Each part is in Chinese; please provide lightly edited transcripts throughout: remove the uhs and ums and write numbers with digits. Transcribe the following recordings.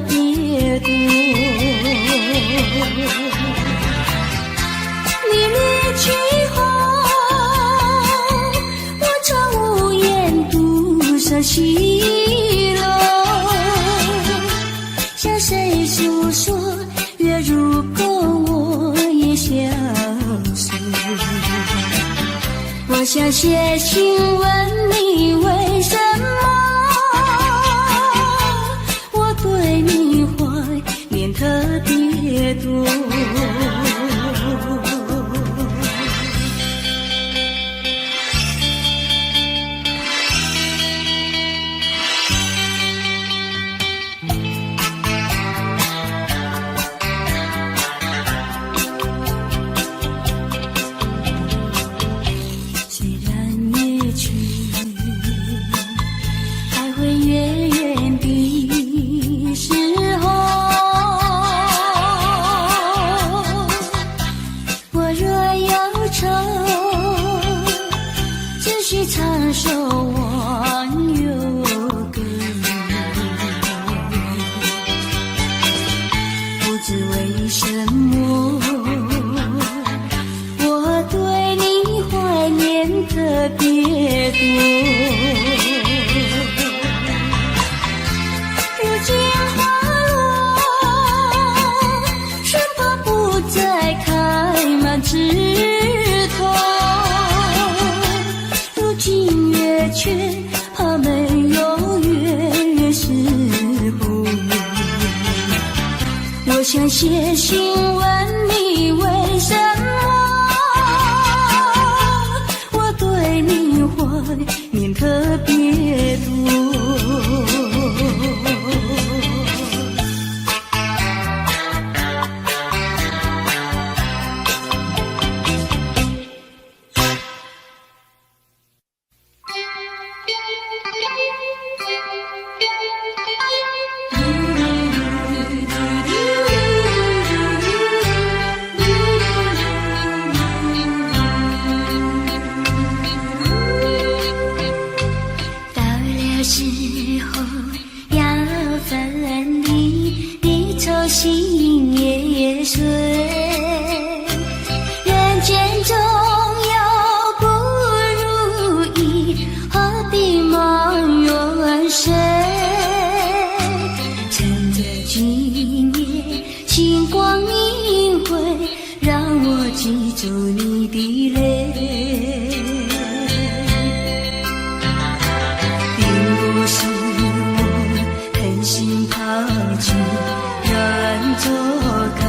别多。你离去后，我常无言独上西楼，向谁诉说？月如钩，我也消失。我想写信问你，为什么我对你怀念特别多。长守望有根，不知为什么我对你怀念特别多。如今花落，生怕不再开满枝头，却怕没有月时候。我想写信问你，为什么我对你怀念特别多。时候要分离，离愁心也碎。人间总有不如意，何必梦远深？趁着今夜星光明辉，让我记住你的泪。不是我狠心抛弃人做咖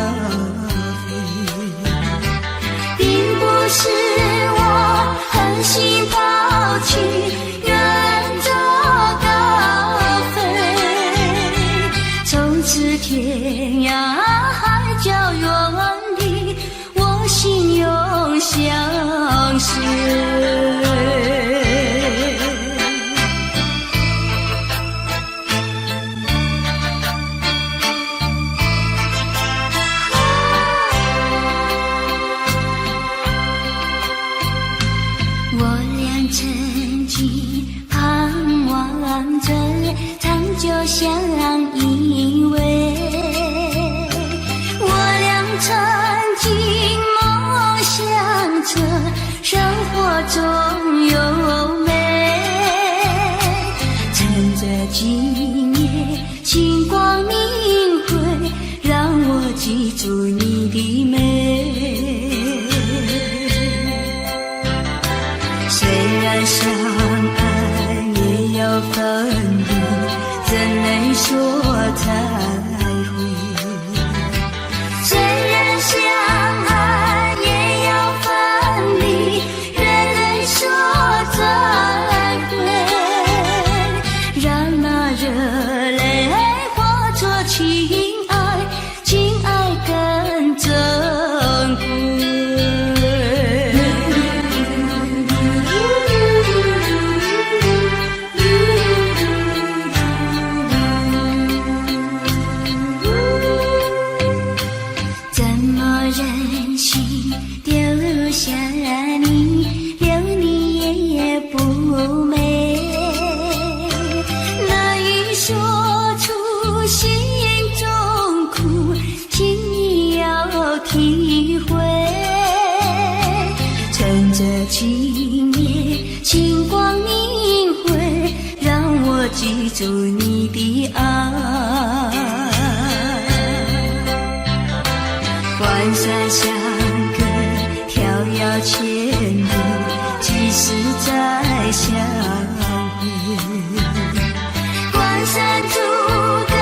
啡，并不是我狠心抛弃人做咖啡。从此天涯海角远离，我心永相随。曾经盼望着长久相依偎，我俩曾经梦想着生活中有美。趁着今夜星光明辉，让我记住你的美。虽然相爱也要分离，怎能说才会？虽然相爱也要分离，怎能说才会？让那热泪化作情爱，情爱更珍贵。任性丢下你，留你也不美，难以说出心住你的爱。关山相隔，迢遥千里，几时再相会？关山阻隔，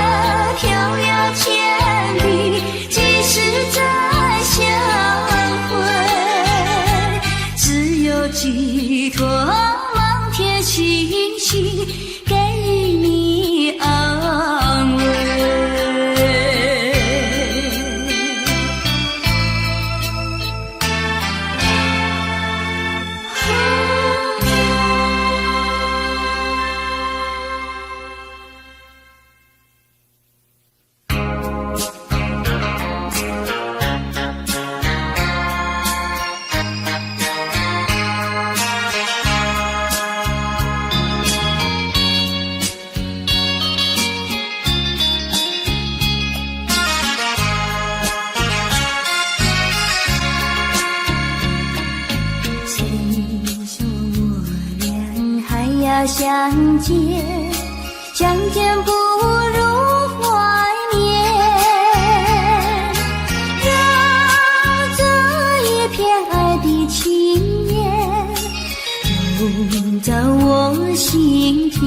迢遥千里，几时再相会？只有寄托满天星星，给你安慰。相见，相见不如怀念，让这一片爱的情缘笼罩我心田。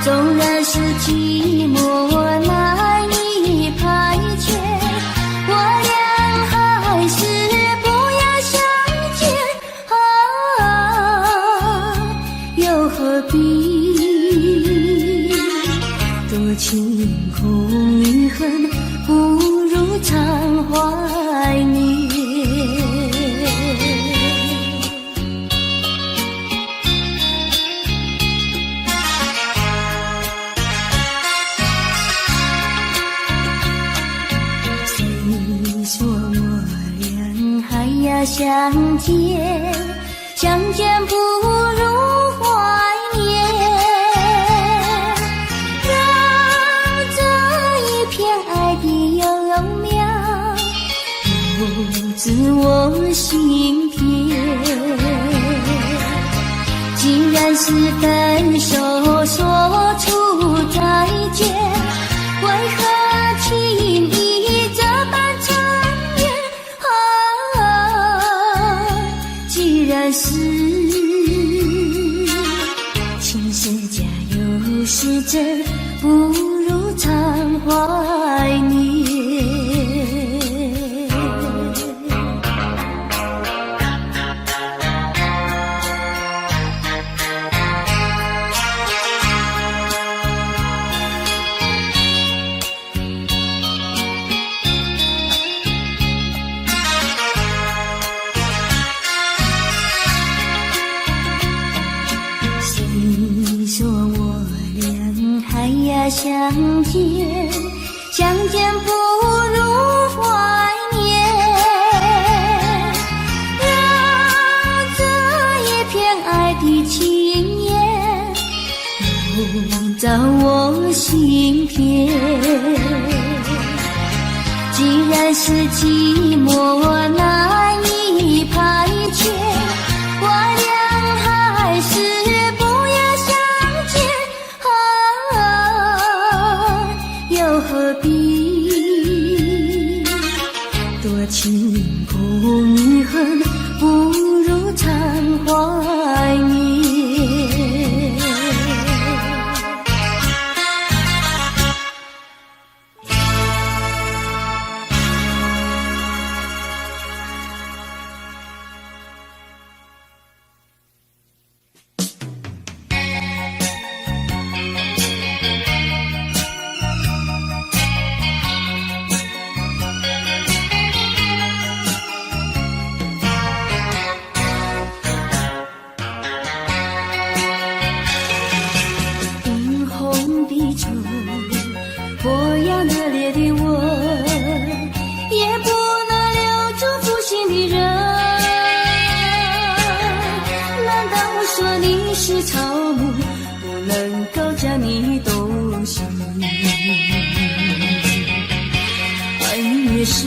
纵然是寂寞难以排遣，我俩还是不要相见又何必多情空余恨，不如常怀念。谁说我俩还要相见，相见不如怀念，让这一片爱的幼苗种植我心田。既然是分手说出再见，为何轻易这般缠绵既然是情是假又是真，不如常怀念。相见，相见不如怀念，让这一片爱的情缘笼罩我心田。既然是寂寞难以排遣，我俩还是不要相见又何必多情空余恨，不如常怀念。火样热烈的我，也不能留住负心的人。难道我说你是草木，不能够将你动心？爱你越深，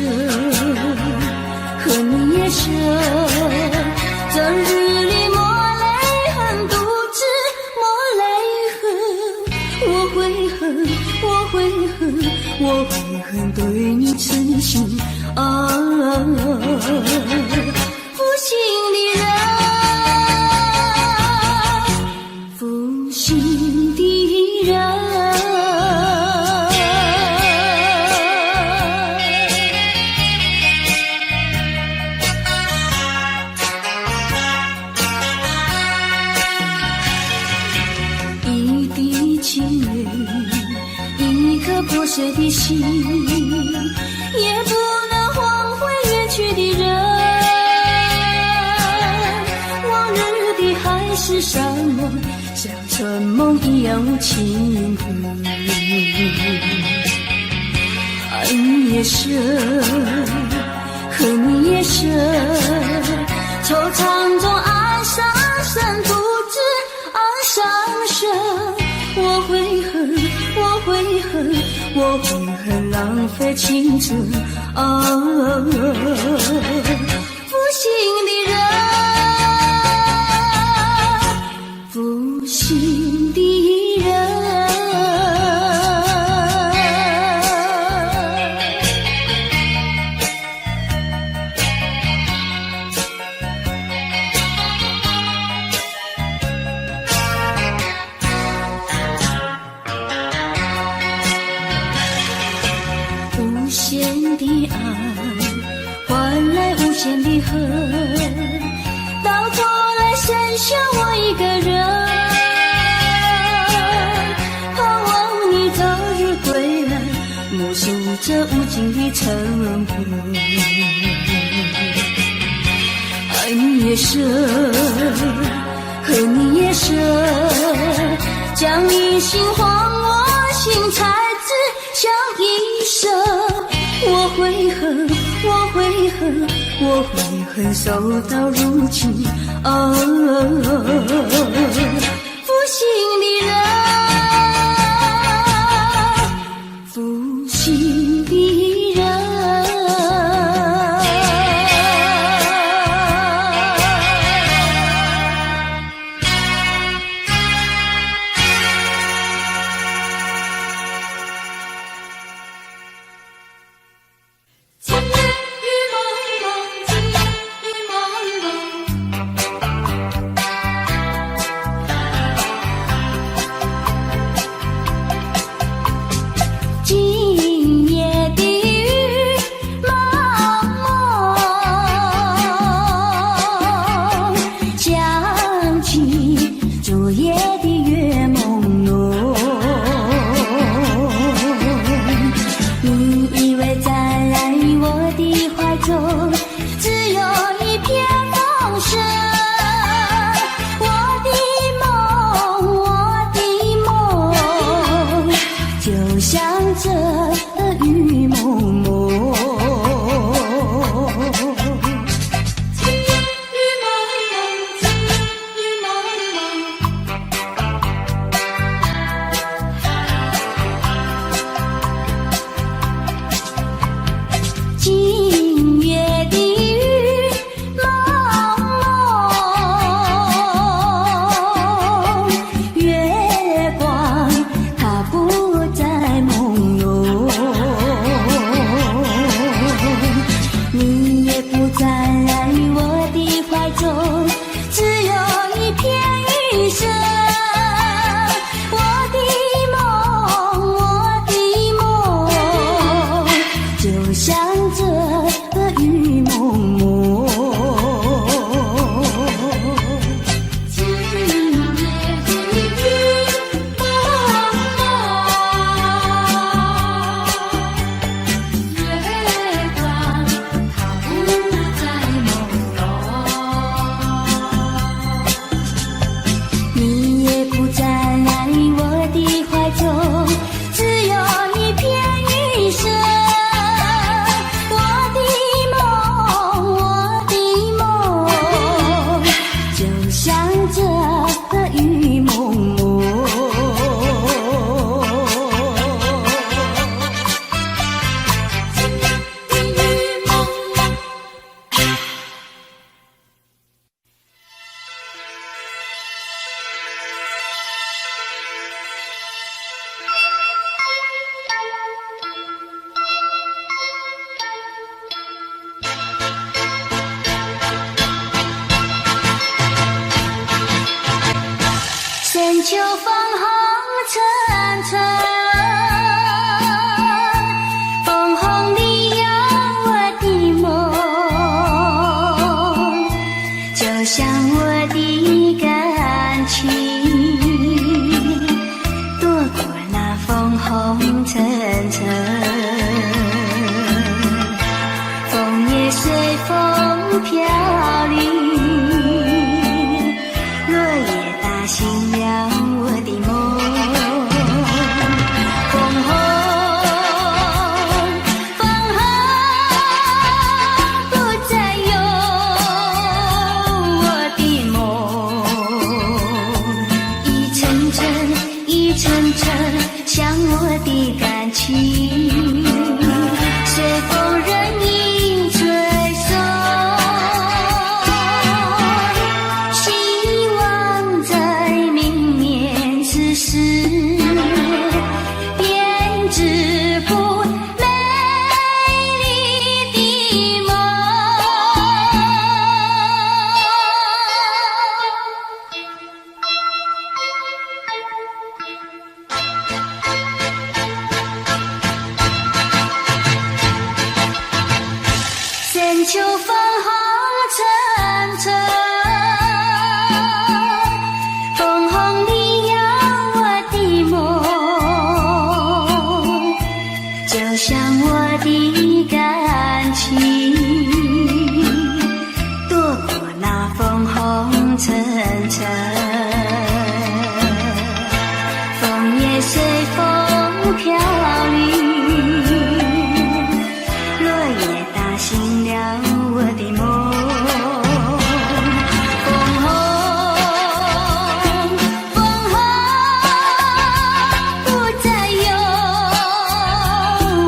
恨你越深，整日里抹泪痕，独自抹悔恨，我悔恨，我悔恨对你痴心啊！负心的人，负心的人。破碎的心，也不能换回远去的人。往日的海誓山盟，像春梦一样无情恨。爱你也深，恨你也深，惆怅中爱上深，不知爱上深。我悔恨，我悔恨，我悔恨浪费青春啊！负心的人，负心的人。无限的爱换来无限的恨，到头来剩下我一个人。盼望你早日归来，默数这无尽的晨昏。爱你也深，恨你也深，将你心还我心，才知晓一生。我悔恨，我悔恨，我悔恨守到如今啊！负心的人，负心的人。秋风红尘尘，枫红里有我的梦，就像我的感情，躲过那枫红尘尘，枫叶随风飘零，落叶打醒了我的梦。枫红，枫红，不再有我的梦，一层层，一层层，像我的感情，随风任意吹送，希望在明年此时编织出美丽的梦。深秋风红尘尘，枫红里有我的梦，就像我的感情，躲过那枫红尘尘，枫叶随风飘零，落叶打醒了我的梦。枫红，枫红，不再有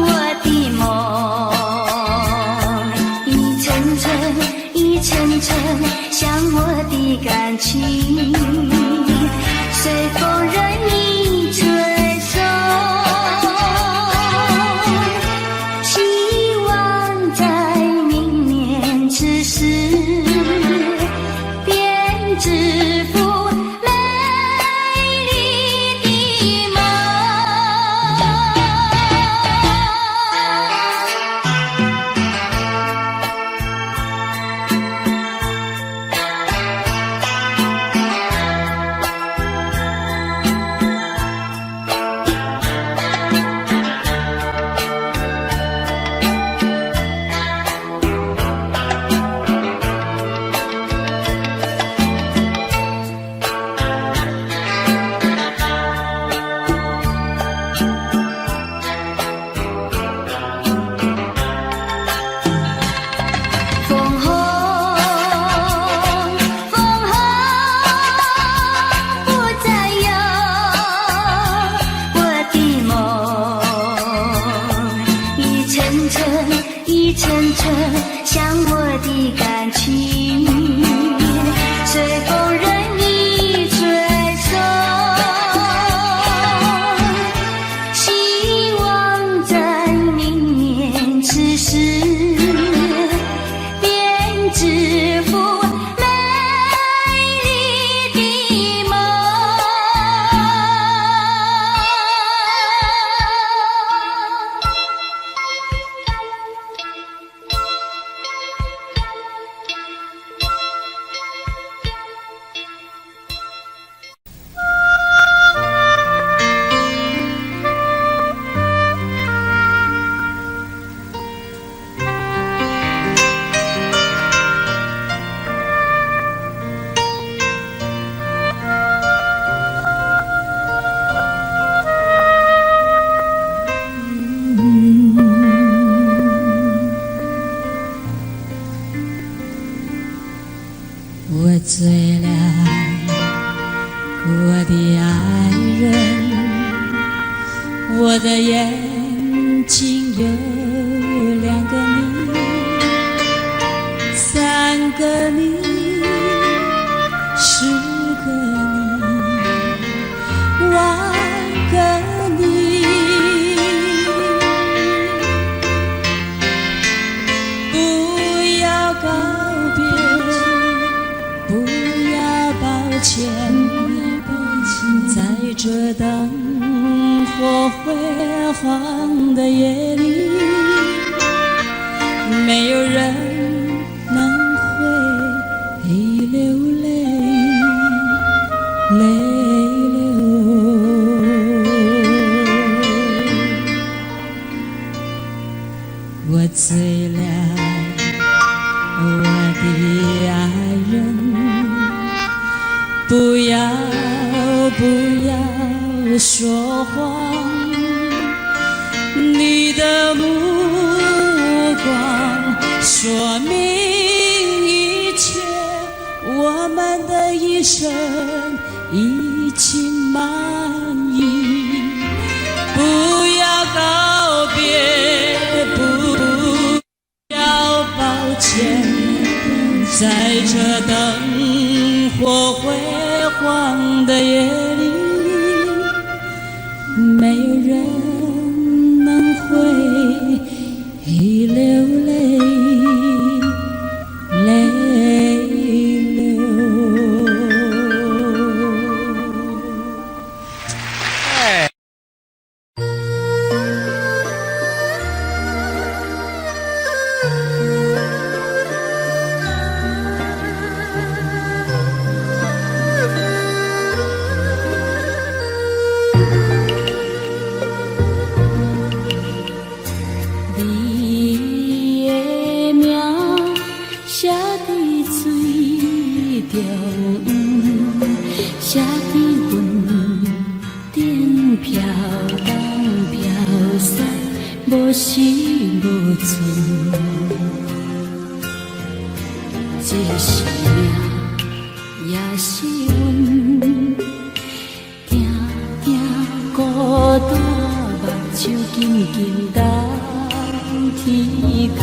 我的梦，一层层，一层层，像我的感情，随风任意吹送，希望在明年此时编织出美丽的梦。枫红，枫红，不再有我的梦，一层层，一层层，像我的感情，随风任意吹送，希望在明年此时编织出美丽的梦。我醉了，我的爱人，我的眼睛有2个你，3个你，10个你，万个你。不要告别，不要抱歉，在这灯火辉煌的夜里，没有人能会流泪，泪流。我醉了，我的爱人，不要说谎，你的目光说明一切，我们的一生已经满意。不要告别，不要抱歉，在这灯火辉煌的夜里，没有人能会流泪，泪流。写在云顶飘东飘西，无时无存。这是命，也是运，定定孤单，目睭紧紧等天光。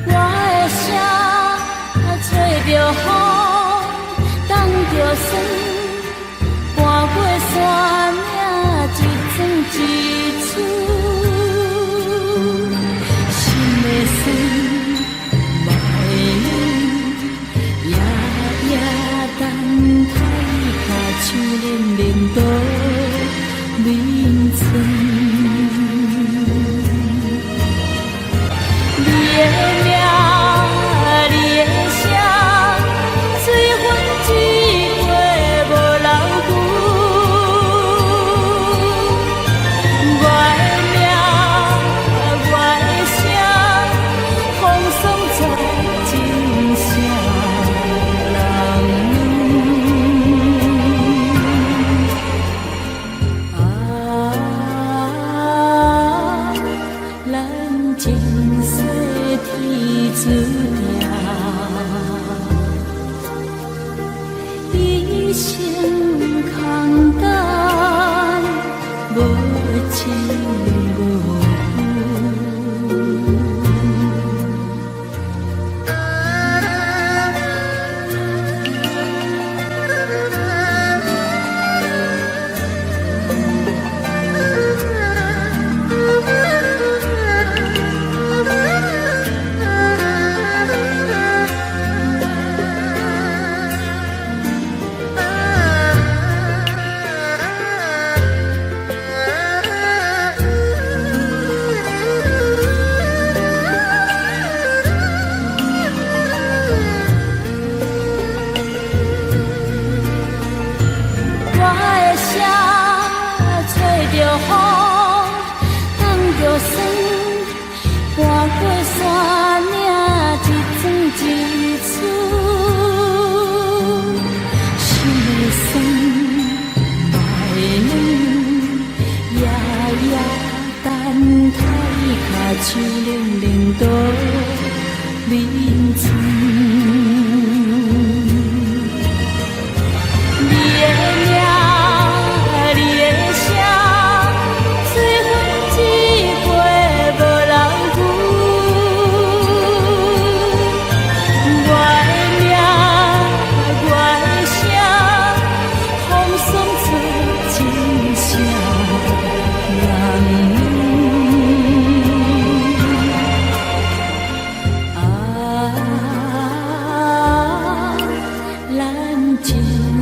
找着雨，等着霜，搬过山岭，一桩一次。心的酸，目的冷，夜夜等待，把手冷冷倒眠床。你的名。情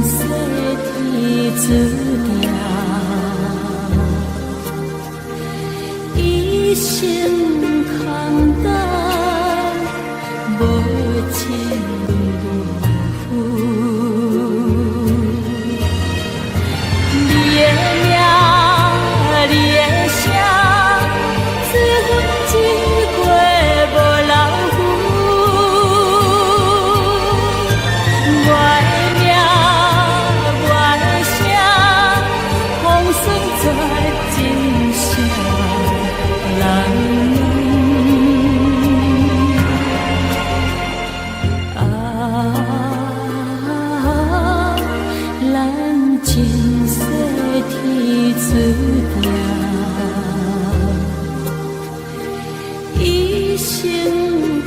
细天注定，一生空等，无情无负。你的名，你的声，只分一过无老夫。我的名，我的声，风霜绝真声人。咱前世天注定，一生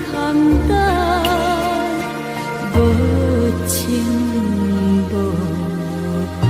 空等，无情无负。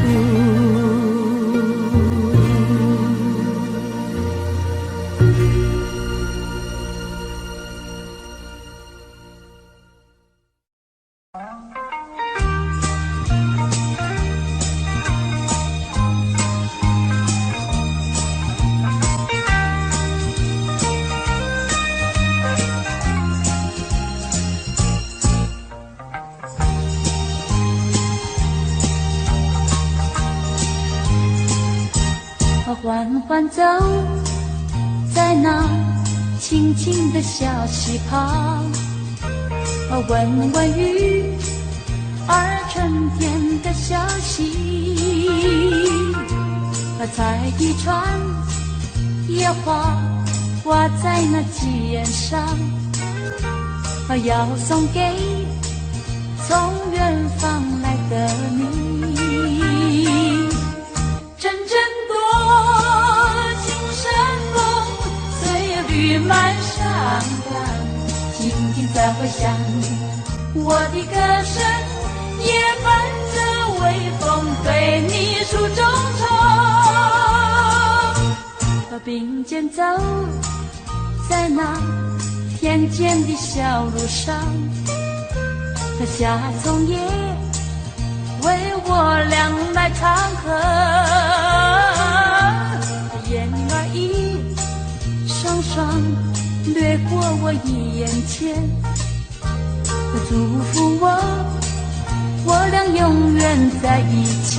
缓缓走在那清清的小溪旁，闻闻雨儿春天的消息，采一串野花挂在那鸡眼上，要送给从远方来的你。阵阵多情山风，岁月绿满山岗，静静在回响。我的歌声也伴着微风，对你诉衷肠。并肩走在那田间的小路上，夏虫也为我俩来唱和，燕儿一双双掠过我眼前，祝福我俩永远在一起。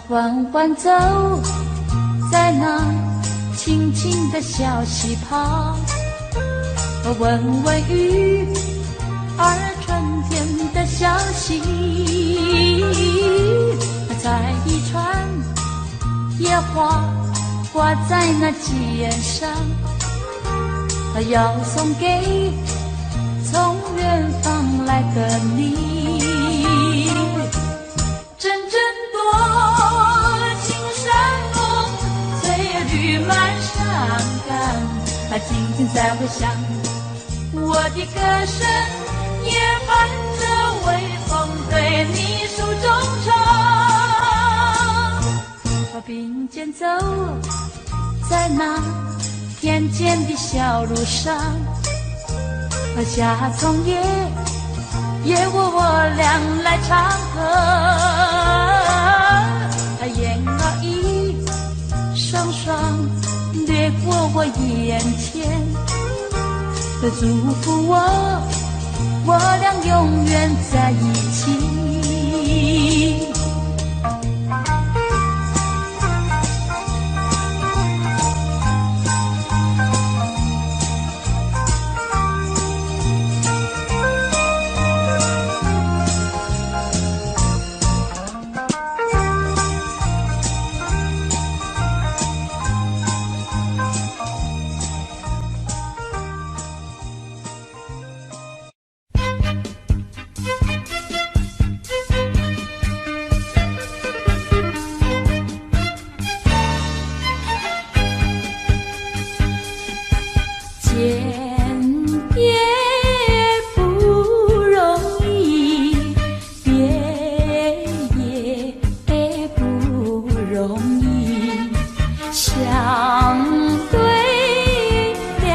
缓缓走在那清清的小溪旁，闻闻雨儿春天的消息，采一串野花挂在那鸡眼上，要送给从远方来的你。阵阵多情山风，岁月绿满山岗，静静在回响。我的歌声也伴着微风，对你诉衷肠。并肩走在那田间的小路上，夏虫也为我俩来唱和，燕儿一双双掠过我眼前，祝福我俩永远在一起。也不容易，别也不容易，相对两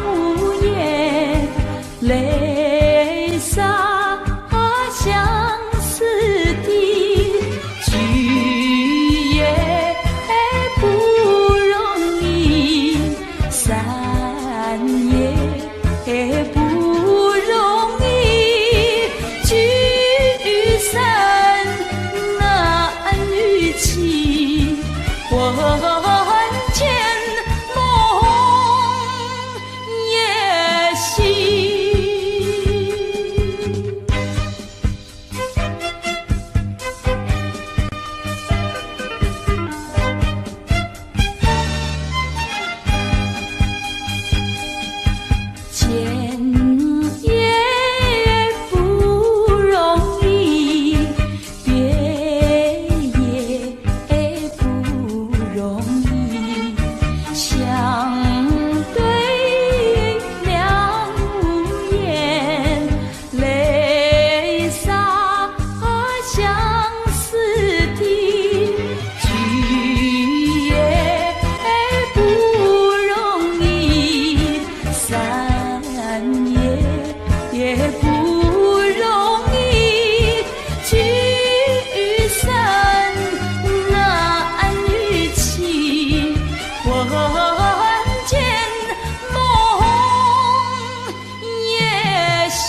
无言，泪洒相思地，聚也不容易，散也不容易，聚散难预期，魂牵梦也系。见也不容易，别也不容易，相对两无言，泪洒相思地，聚也不容易，散也不容易，聚散难预期，魂牵梦也系。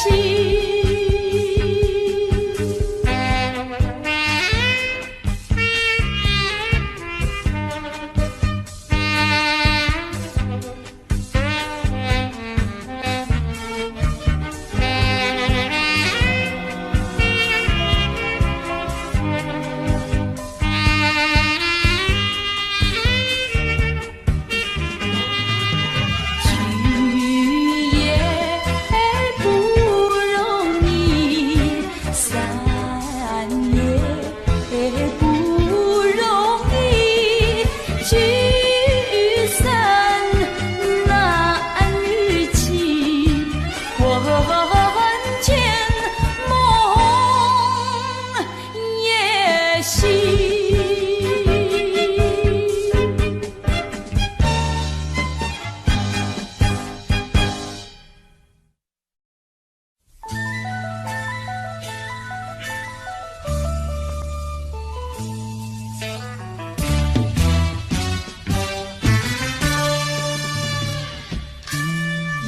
聚也不容易，散也不容易，聚散难预期，魂牵梦也系。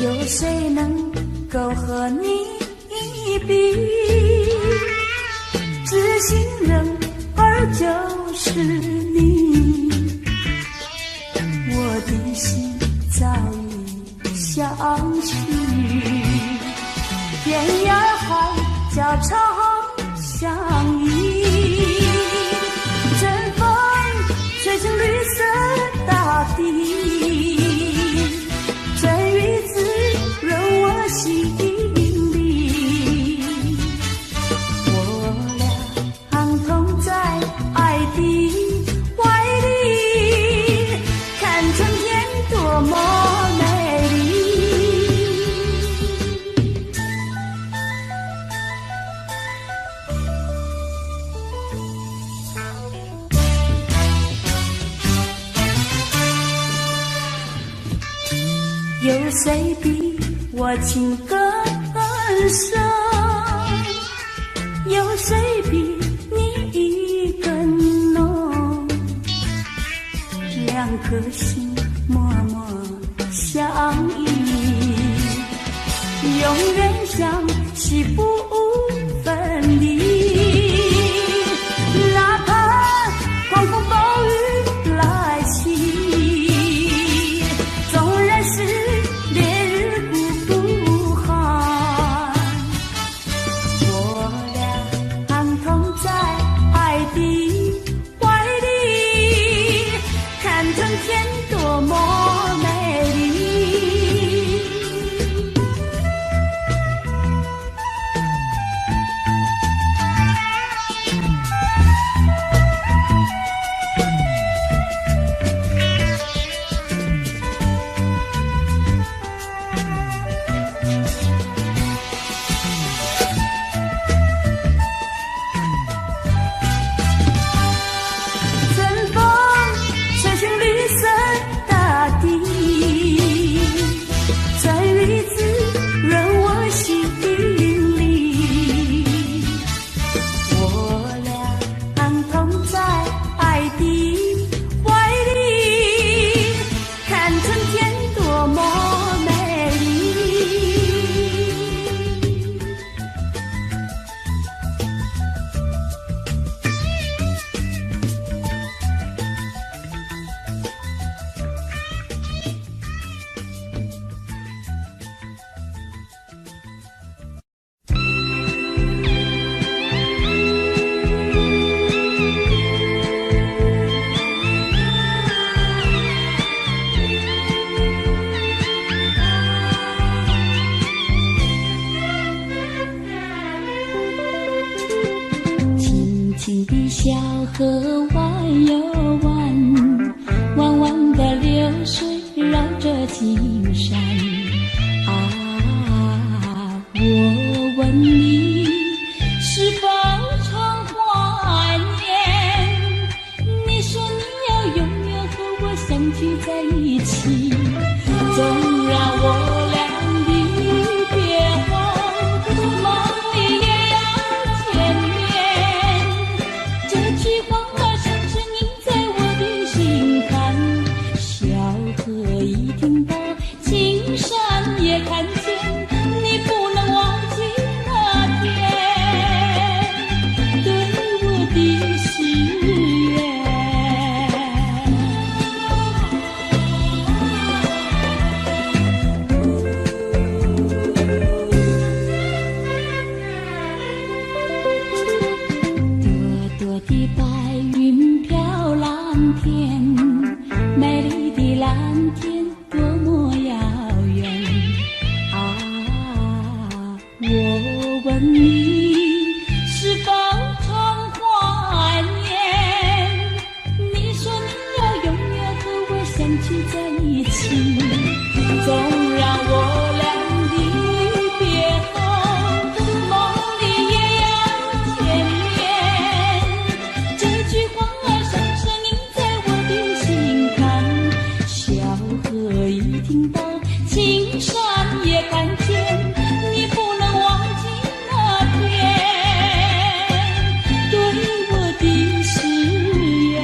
有谁能够和你比？知心人儿就是你，我的心早已相许。天涯海角常相依，阵风吹进绿色大地，真雨滋润我心里，我俩同在爱的怀里，看春天多么美丽。有谁比我情更深？有谁比你更浓？两颗心默默相依，永远相惜不分离。哪怕狂风暴雨来袭，纵然是烈日孤寒，我俩同在爱的怀里，看春天多么美丽。河弯又弯，弯弯的流水绕着青山。啊，我问你，是否常怀念？你说你要永远和我相聚在一起，纵然我俩离别后，梦里也要见面。这句话儿深深印在我的心坎，小河一听到，青山也看见，你不能忘记那天对我的誓言。朵朵的白云飘蓝天，美丽的蓝天多么遥远啊！我问你，是否常怀念？你说你要永远和我相聚在一起，纵然我俩离别后，梦里也要见面。这句话儿深深印在我的心坎，小河一听到，青山也看见，你不能忘记那天对我的誓言。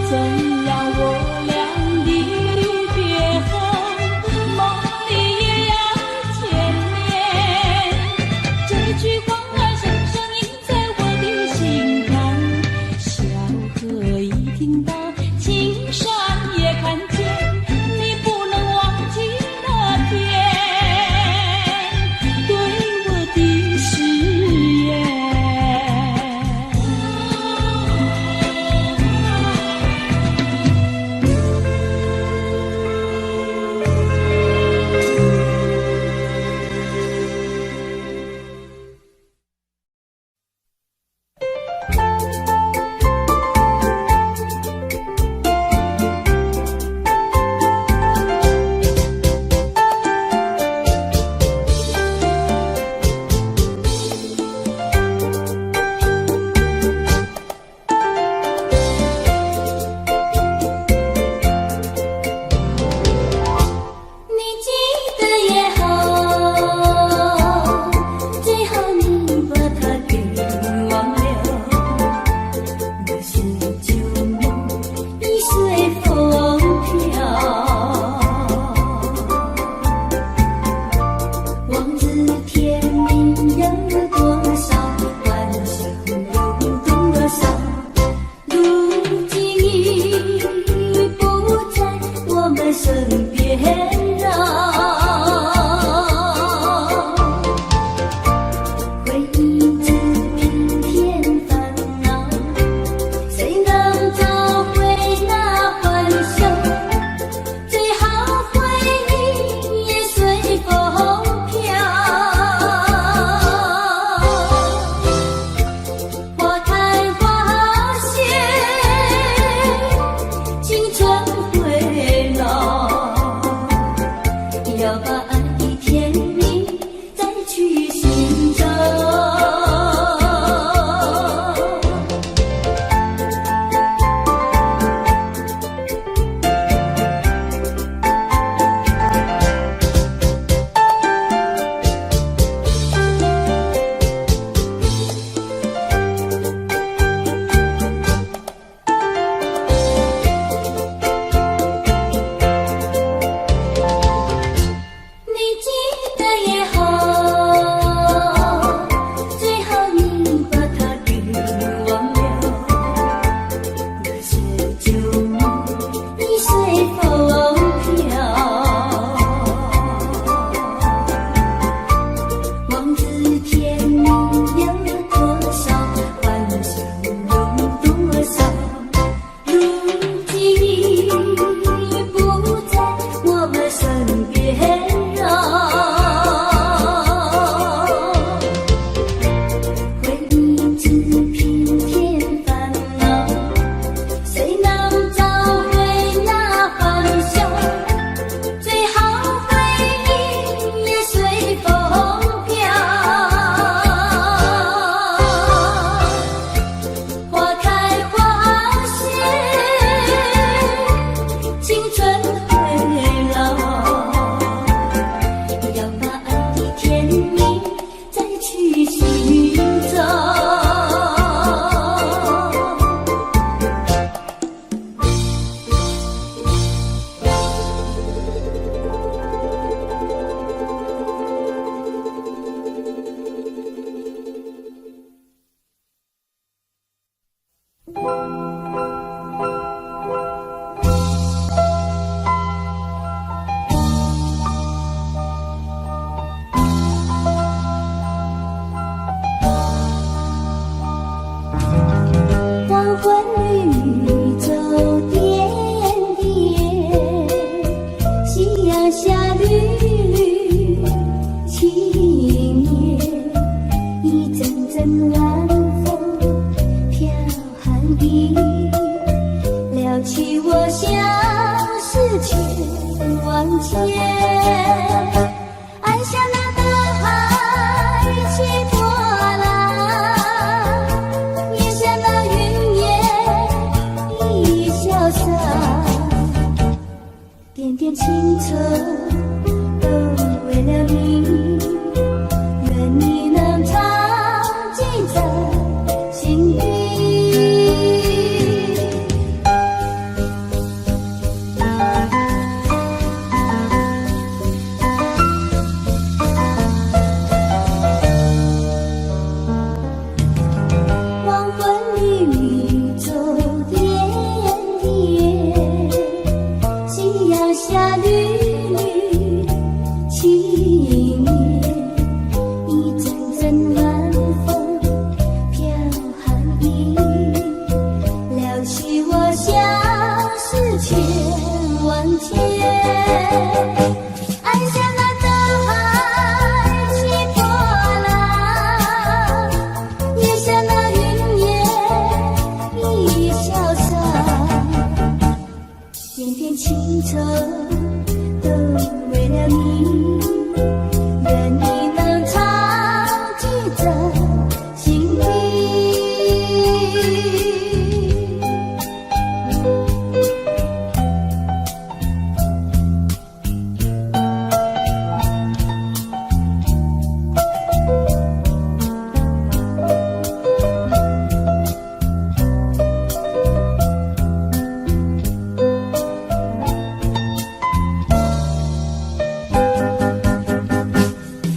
纵然我俩离起我相思千万劫，爱像那大海起波浪，也像那云烟一潇洒，点点青春都为了你，愿你能常记在心底。黄昏里绿洲点点，夕阳下缕缕轻烟，一阵阵晚风飘寒意，撩起我相思千万劫。爱像那大海起波浪，也像那云烟一潇洒，点点情愁都为了你，愿你能常记在心底。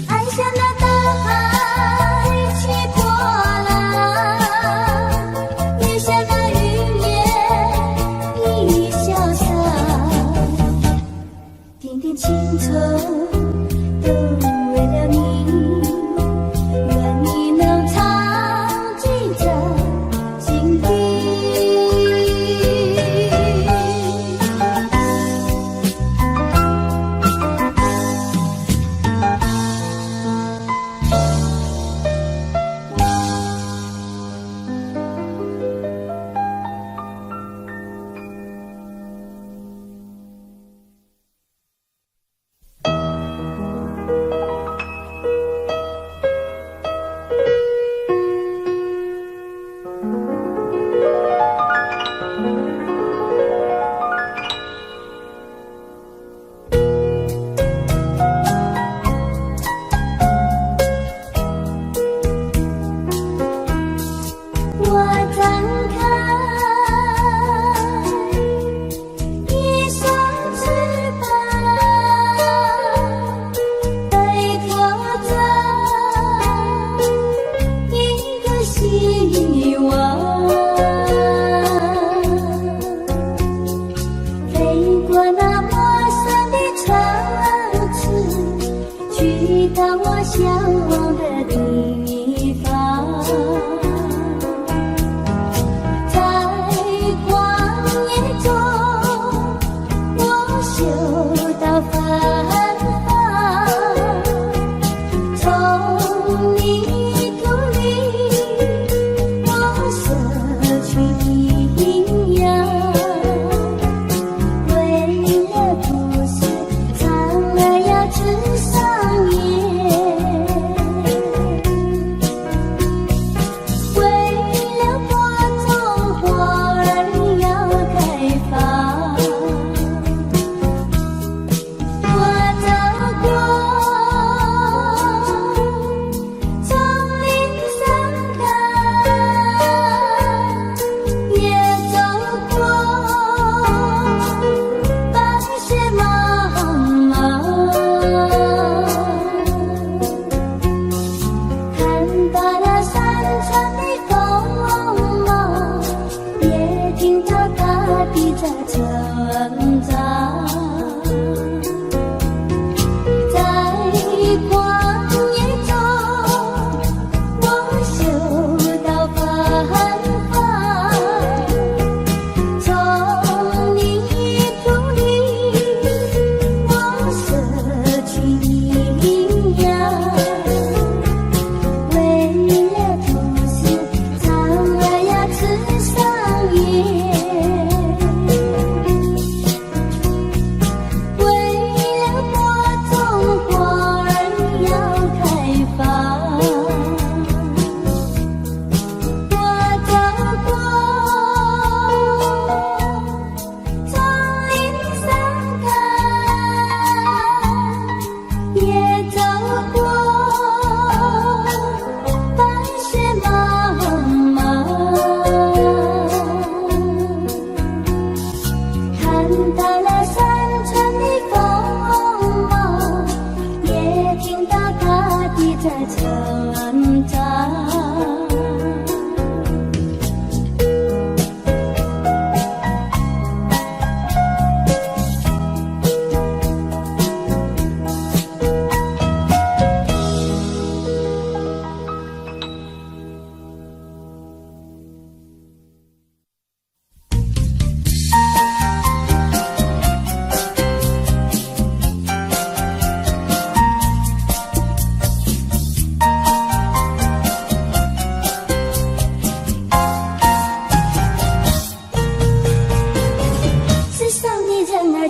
爱像那大海起波浪，也像那云烟一潇洒，点点情愁都为了你，愿你能常记在心底。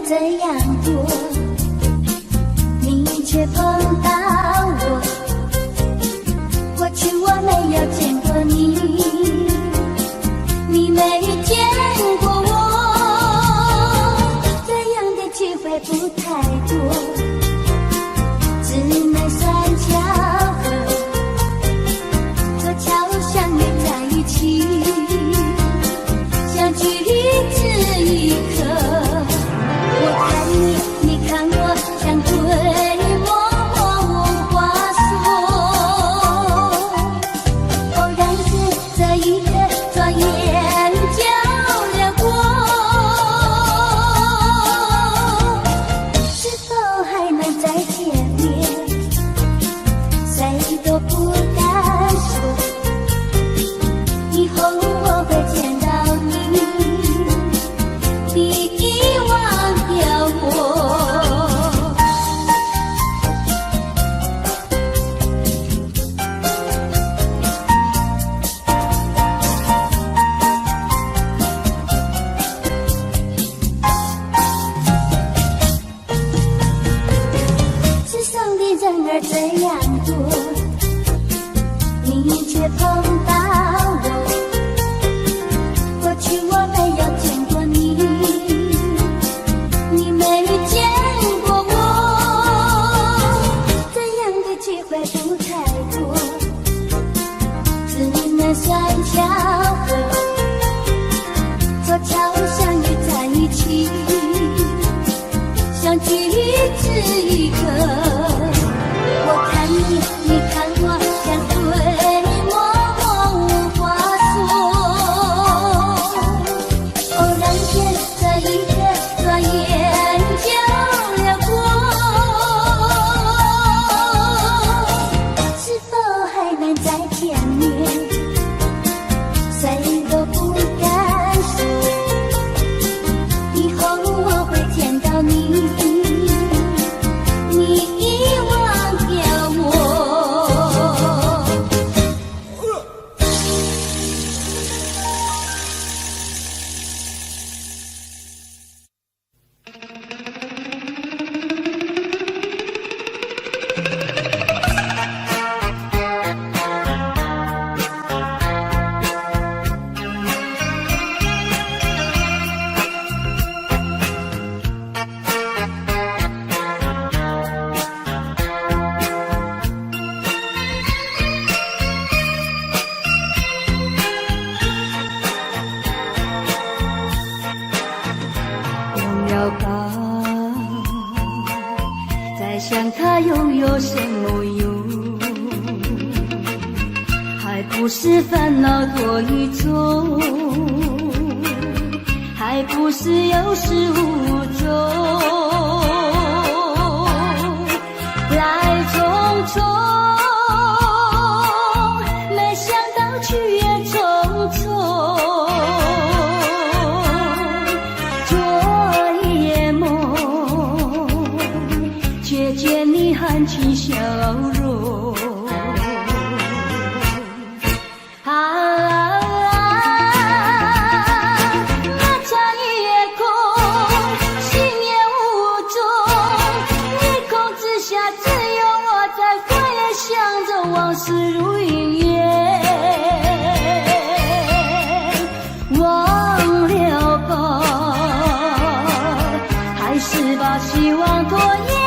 这样做，你却碰到我。过去我没有见过你，你没见过我，这样的机会不太多，只能算巧合。做巧相遇在一起，相聚只一刻。我看你，你看我，像对默无话说。偶然间，这一刻转眼就流过，是否还能再见面？谁都不敢说，以后我会见到你，你遗忘掉我。世上的人儿这样多，你却碰到我。过去我没有见过你，你没见过我，这样的机会不太多，只能算巧合。做巧相遇在一起，相聚只一刻。我看你，你看我，像对默无话说。偶然间，这一刻转眼就流过，是否还能再见面？谁都不敢说，以后我会见到你，你遗忘掉我。忘了吧，再想它又有什么用？还不是烦恼多一种，还不是有始无终。来匆匆，没想到去也匆匆。昨夜梦，却见你含情笑容。那场夜空，心也无踪，夜空之下只有我在回想着往事如云烟。忘了吧，还是把希望拖延。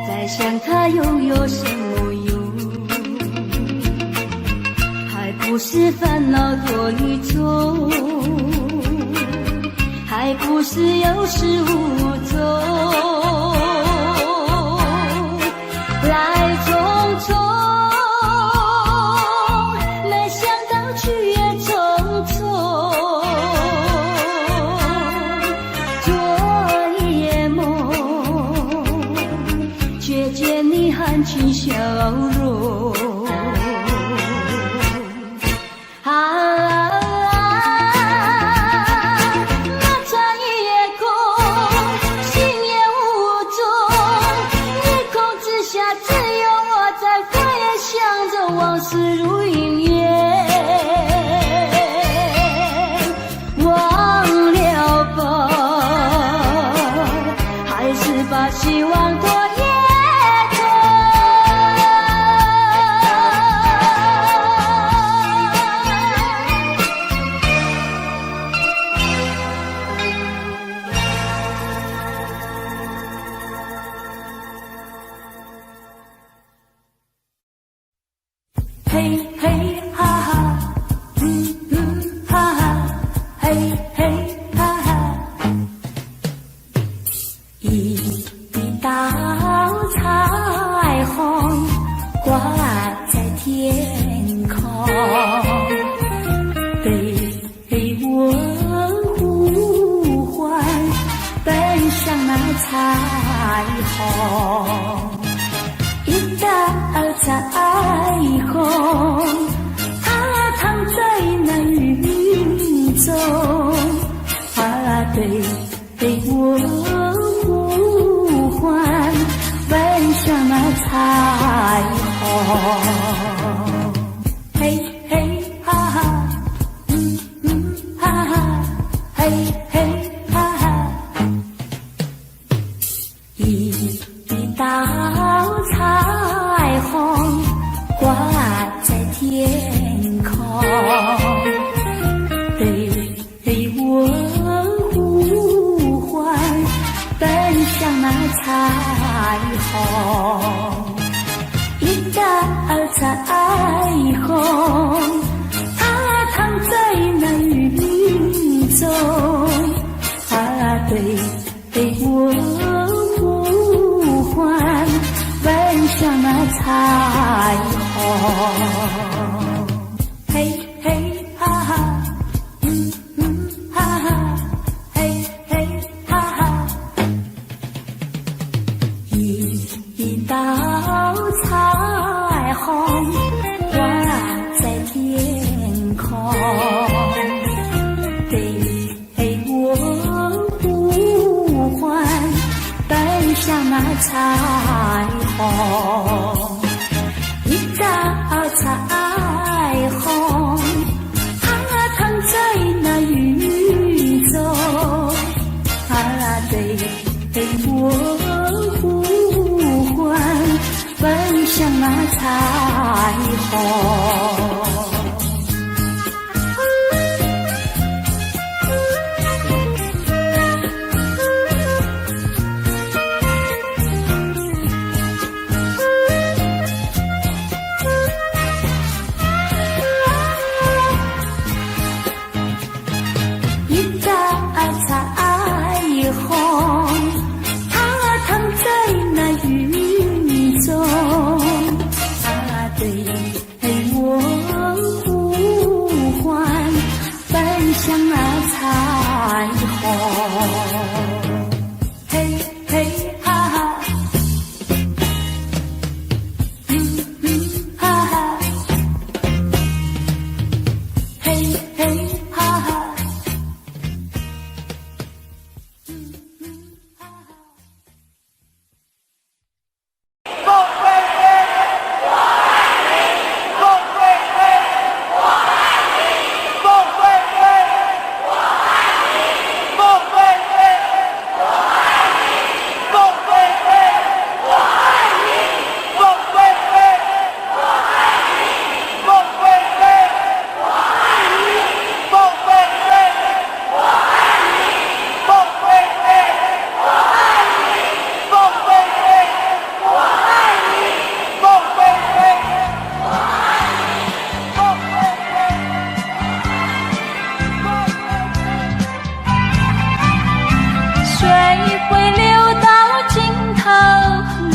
再想它又有什么用？还不是烦恼多一种，还不是有始无终。来匆匆，没想到去也匆匆。容。那盏夜空，星夜无踪，夜空之下只有我在回想着往事如云烟，忘了吧，还是把希望拖延。嘿嘿哈哈，哈哈，嘿嘿哈哈，一道彩虹挂在天空，对我呼唤，奔向那彩虹。一道彩虹，它躺在那云中，对我呼唤，奔向那彩虹。嘿嘿哈哈，哈哈，嘿嘿哈哈，一道彩虹挂在天空，对我呼唤，奔向那彩虹。一道彩虹，它躺在那云中，对我呼唤，奔向那彩虹。嘿嘿哈哈，哈哈，嘿嘿哈哈，一道彩虹挂在天空，对我呼唤，奔向那彩虹。一道彩虹，它躺在那云中，对我呼唤，奔向那彩虹。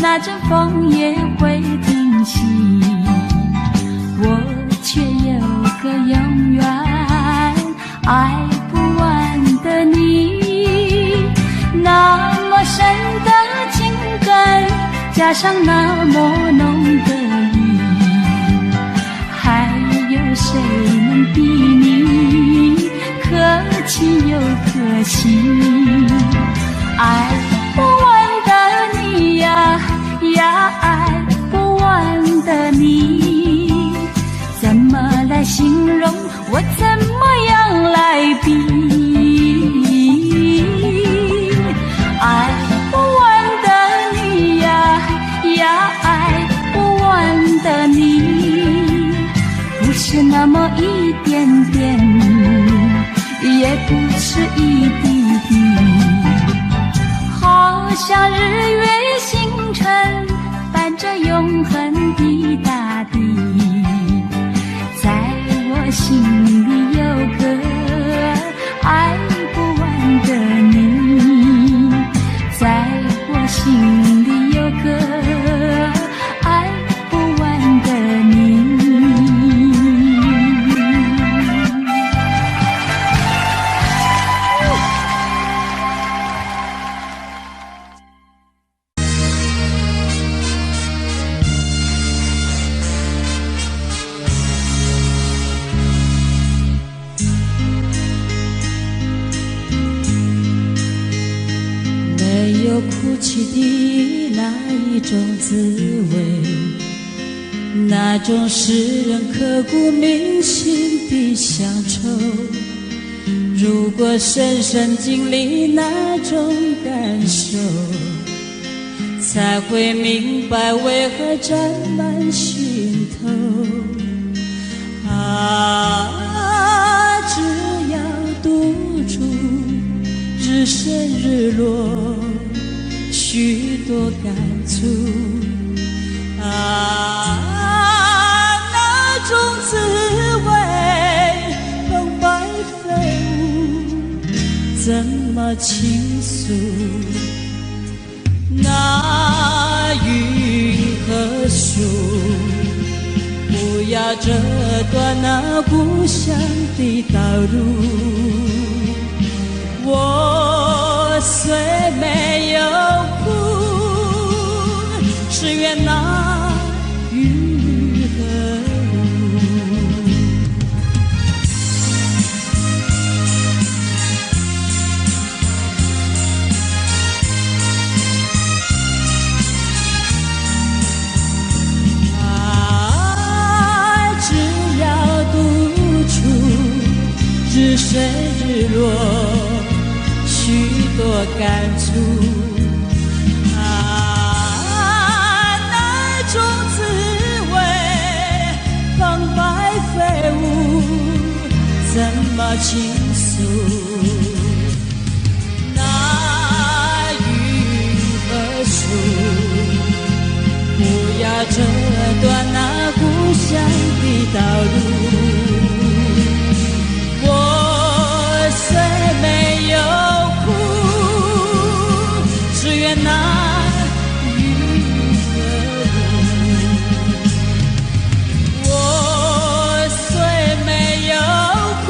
那阵风也会停息，我却有个永远爱不完的你。那么深的情感，加上那么浓的情有可惜，爱不完的你呀呀，爱不完的你，怎么来形容？我怎么样来比？爱不完的你呀呀，爱不完的你，不是那么一点点，也不是一滴滴，好像日月星辰伴着永恒的大地，在我心里有个爱不完的你，在我心里有个爱不完的你。没有哭泣的那一种滋味，那种使人刻骨铭心的乡愁。如果深深经历那种感受，才会明白为何沾满心头。啊，只要独处，日升日落，许多感触。啊，那种滋味，风白飞舞，怎么倾诉？那云和树，不要折断那故乡的道路。我虽没有哭，只愿那雨和路。爱只要独处，日升日落，许多感触。啊，那种滋味，风白飞舞，怎么倾诉？那云和树，不要折断那故乡的道路。我虽没有哭，只愿那雨和路。我虽没有哭，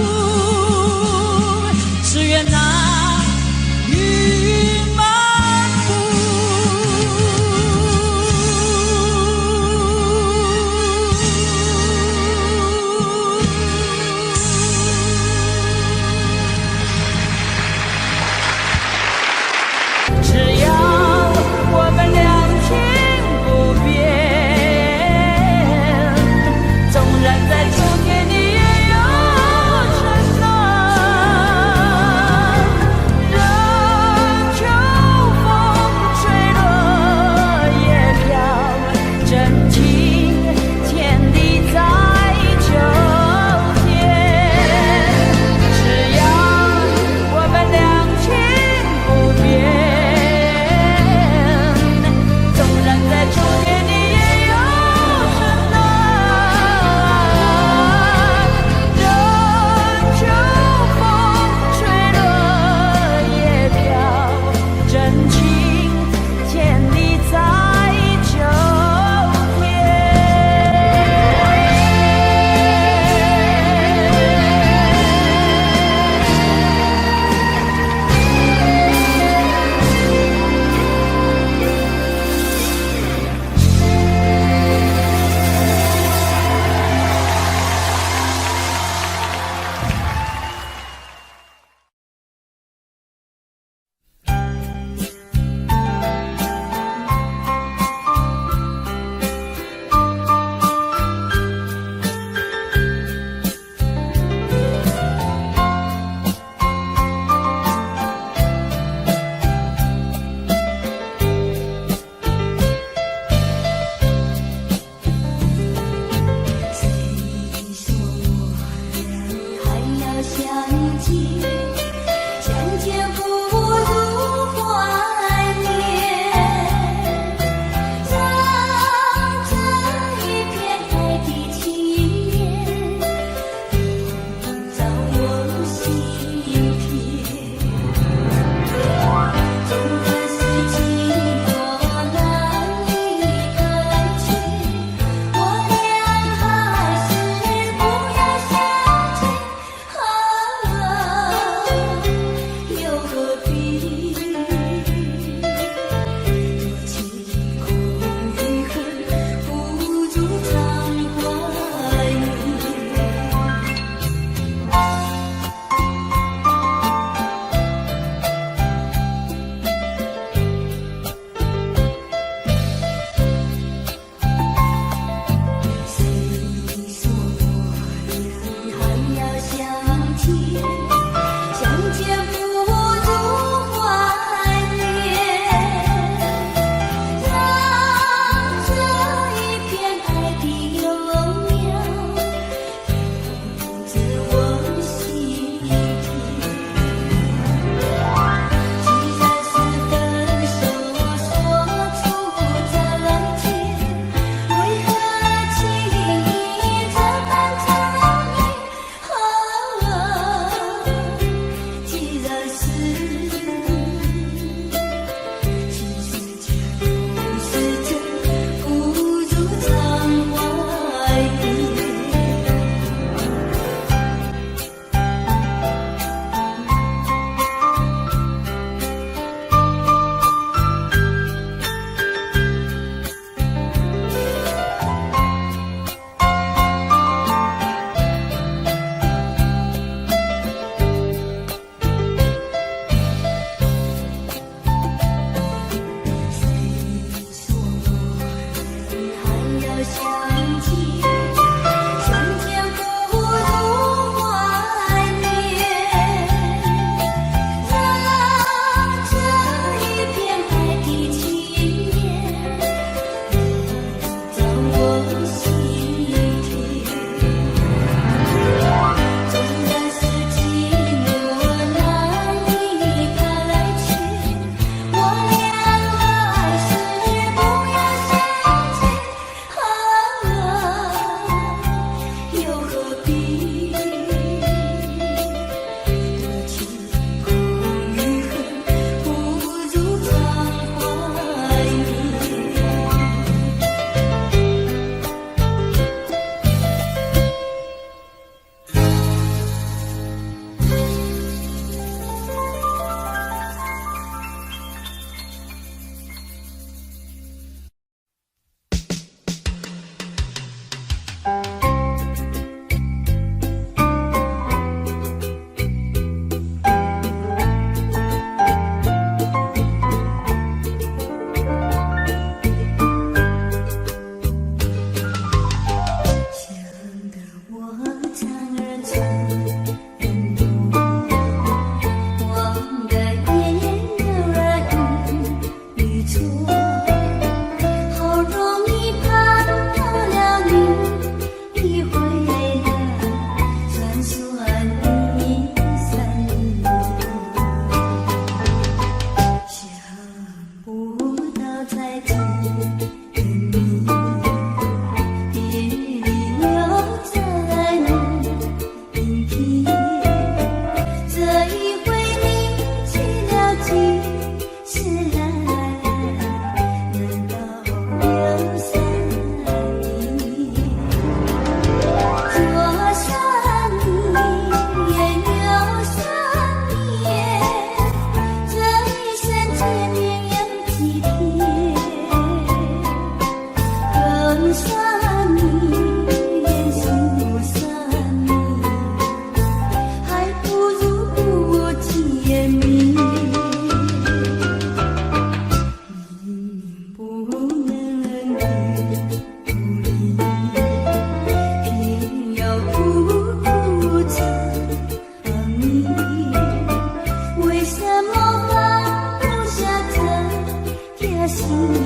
当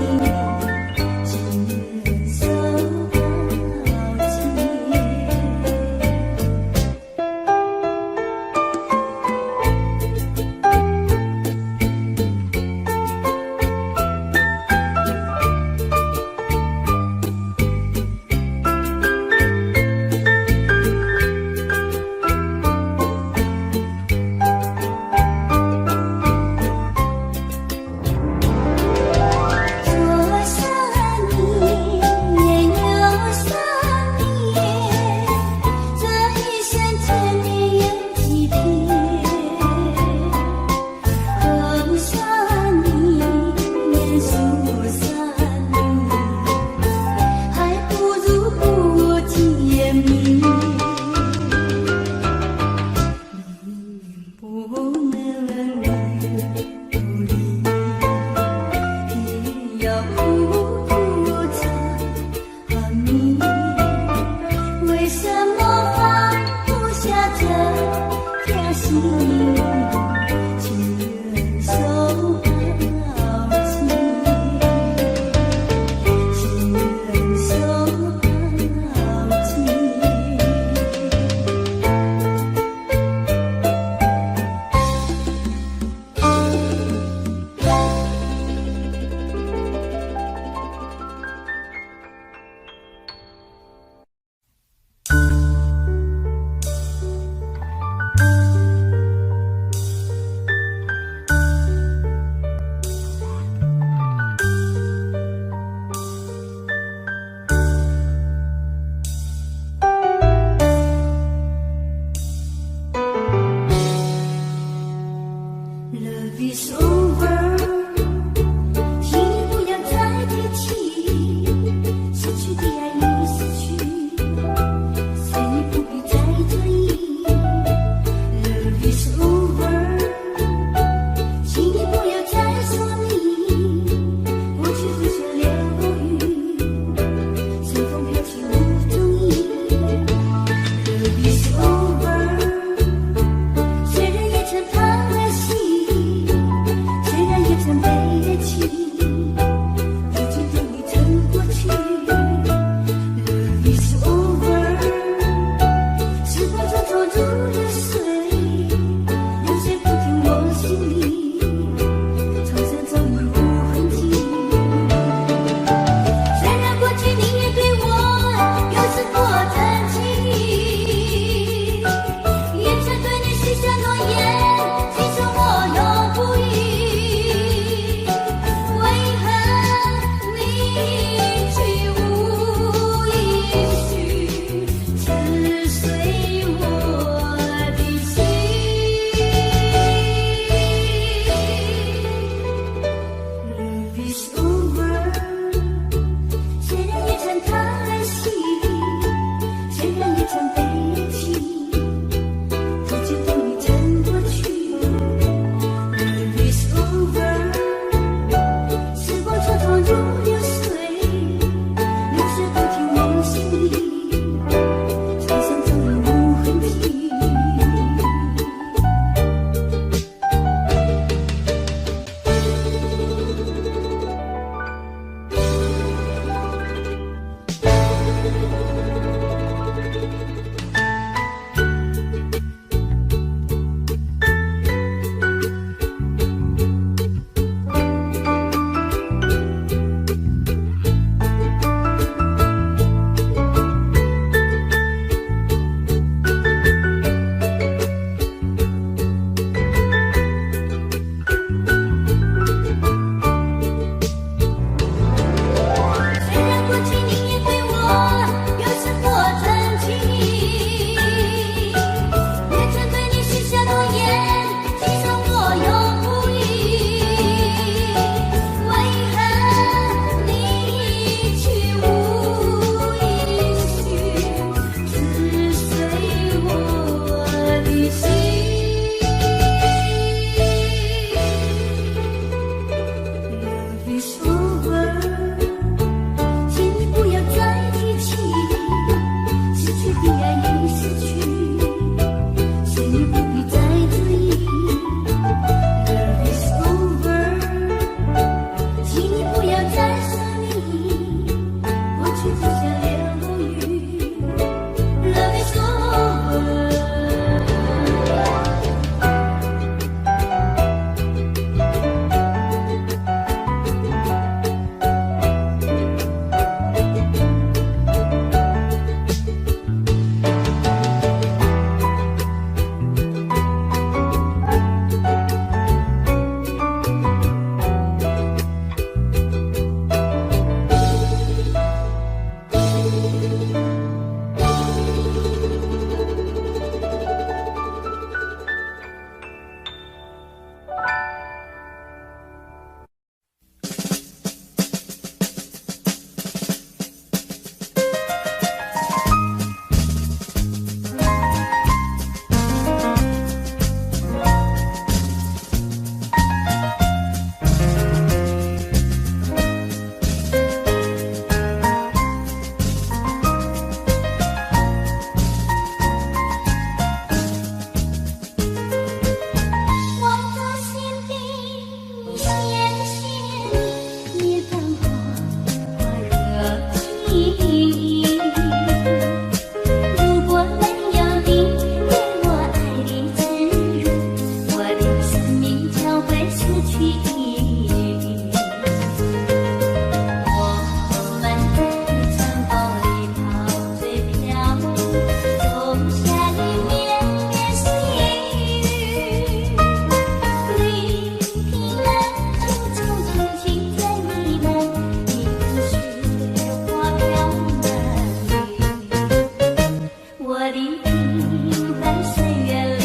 平凡岁月里，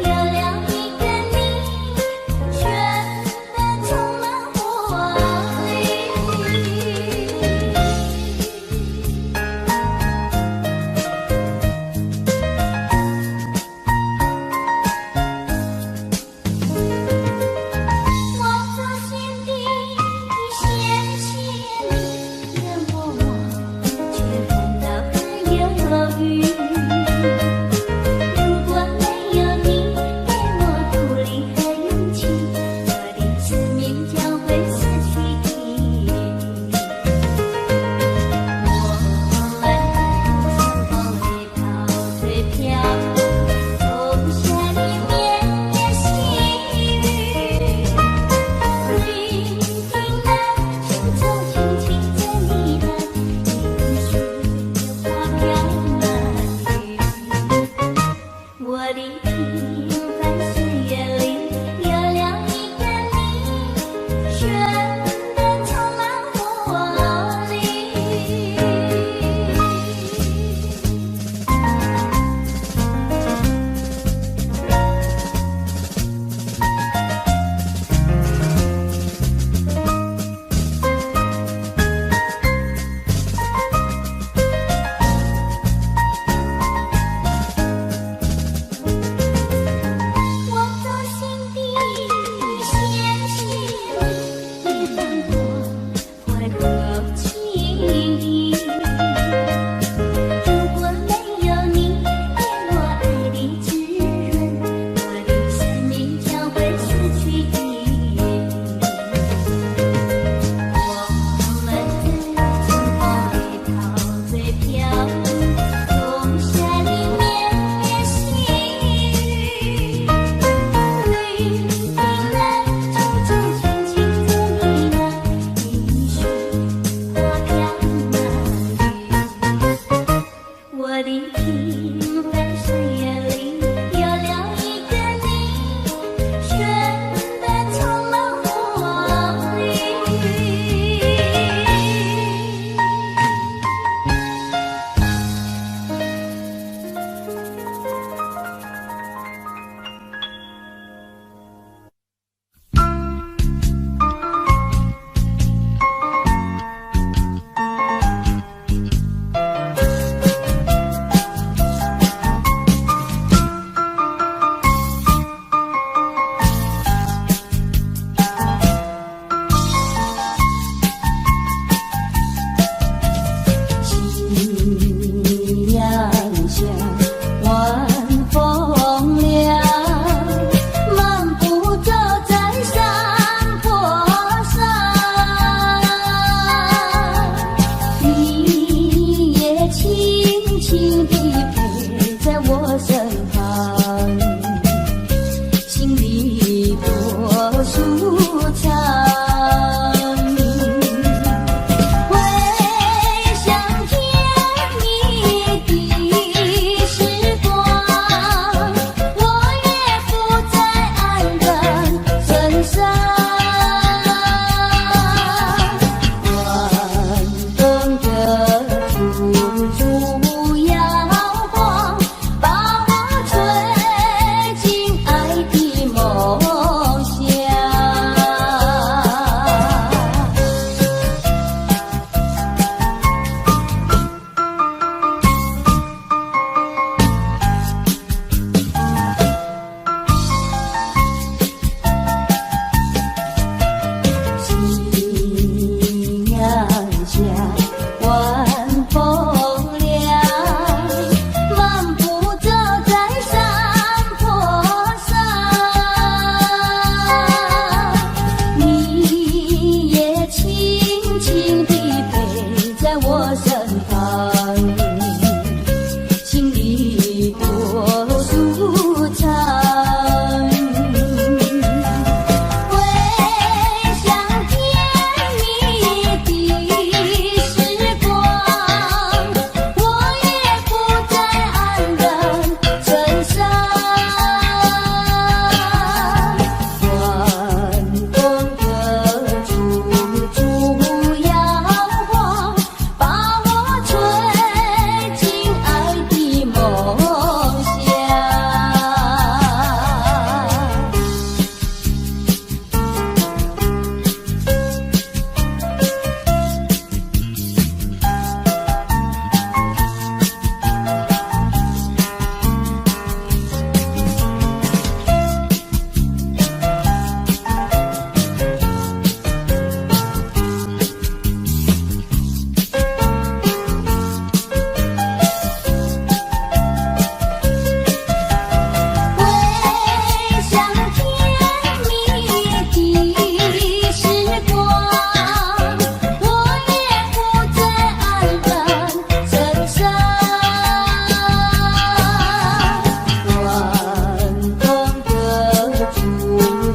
有了一个你，全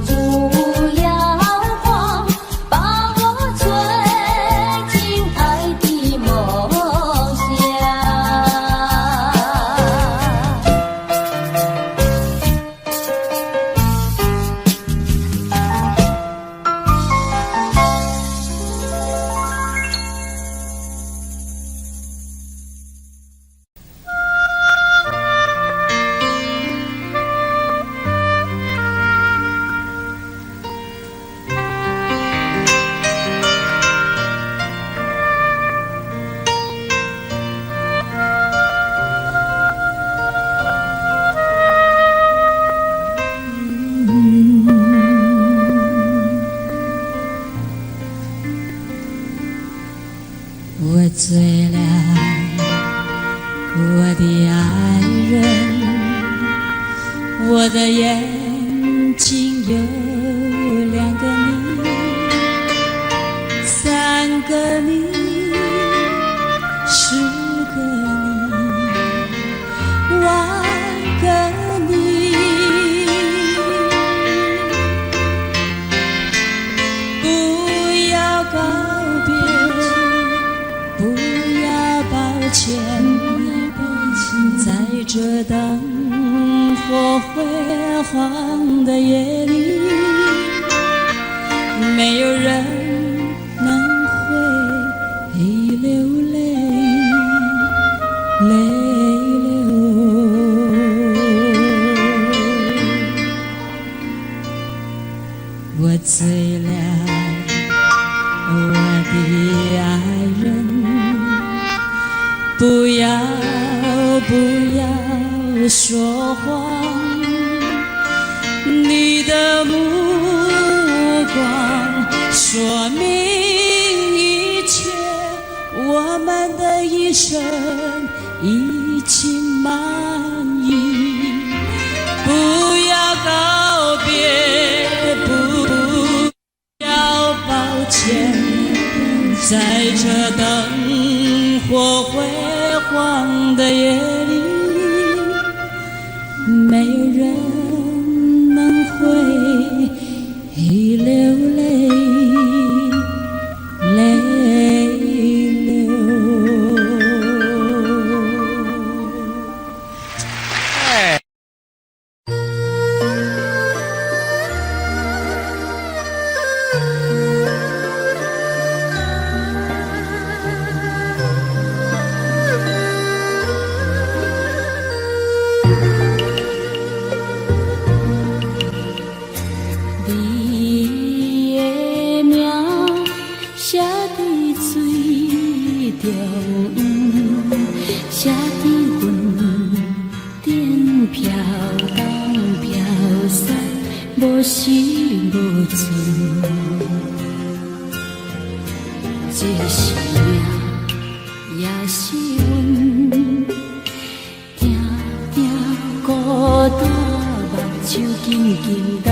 不要慌，把我最亲爱的梦想。我醉了，我的爱人，我的眼睛有2个你，3个你，10个你，10000个你，不要告别，不要抱歉，在这灯火辉煌的夜里，没有人能会流泪，泪流。我醉了，我的爱人，不要说谎，你的目光说明一切，我们的一生已经满意。不要告别，不要抱歉，在这灯火辉煌的夜里，没有人能会流泪，泪流。你的名写伫水中央，写伫云顶飘东飘西，无时无存。这是命，也是阮，定定孤单，目睭紧紧等